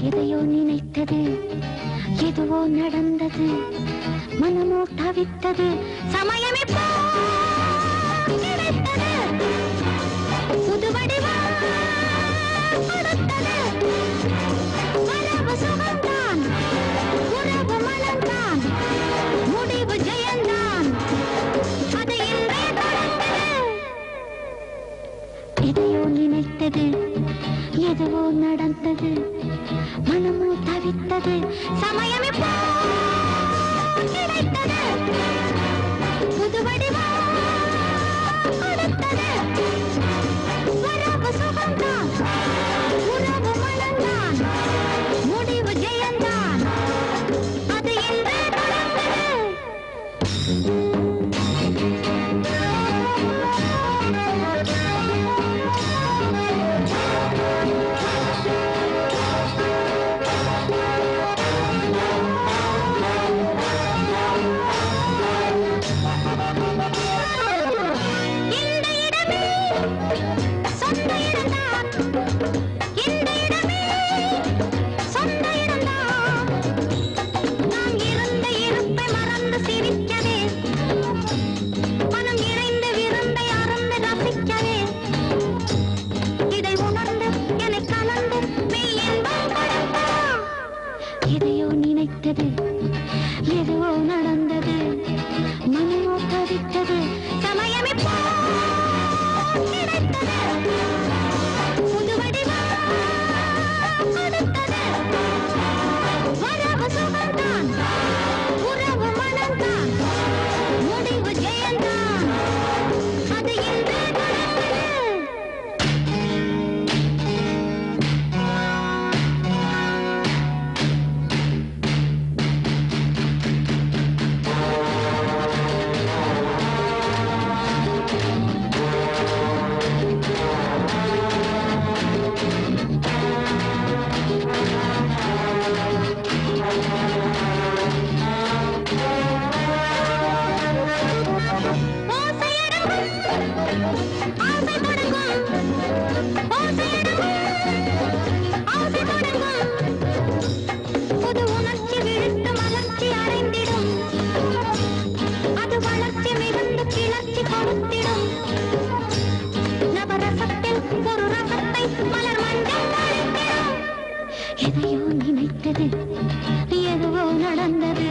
எதையோ நினைத்தது, எதுவோ நடந்தது, மனமோ தவித்தது, சமயம் இப்போ கிடைத்தது. புது வடிவம் கொடுத்தது. வரவு சுகம்தான், உறவு மனம்தான், முடிவு ஜெயந்தான், அது இன்றே தொடர்ந்தது. எதையோ நினைத்தது, எதுவோ நடந்தது, மனமோ தவித்தது, சமயம் இப்போ கிடைத்தது. புது வடிவம் கொடுத்தது. வரவு சுகம்தான், உறவு மனம்தான், முடிவு ஜெயந்தான், அது இன்றே தொடர்ந்தது. எதையோ நினைத்தது, எதுவோ நடந்தது, மனமோ தவித்தது, சமயம் இப்போ கிடைத்தது. புது வடிவம் கொடுத்தது. வரவு சுகம்தான், உறவு மனம்தான், முடிவு ஜெயந்தான், அது இன்றே தொடர்ந்தது. புது உணர்ச்சி விழுத்து மலர்ச்சி அடைந்திடும், அது வளர்ச்சி மிகுந்து கிளர்ச்சி கொடுத்திடும். நவரசத்தில் ஒரு ரசத்தை மலர் மஞ்சள் அழைத்திடும். எதையோ நினைத்தது, எதுவோ நடந்தது,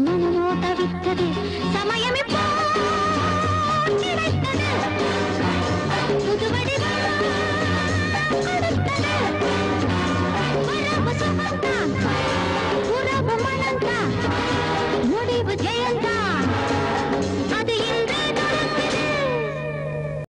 மனமோ தவித்தது, சமயம் இப்போ கிடைத்தது. புது வடிவம்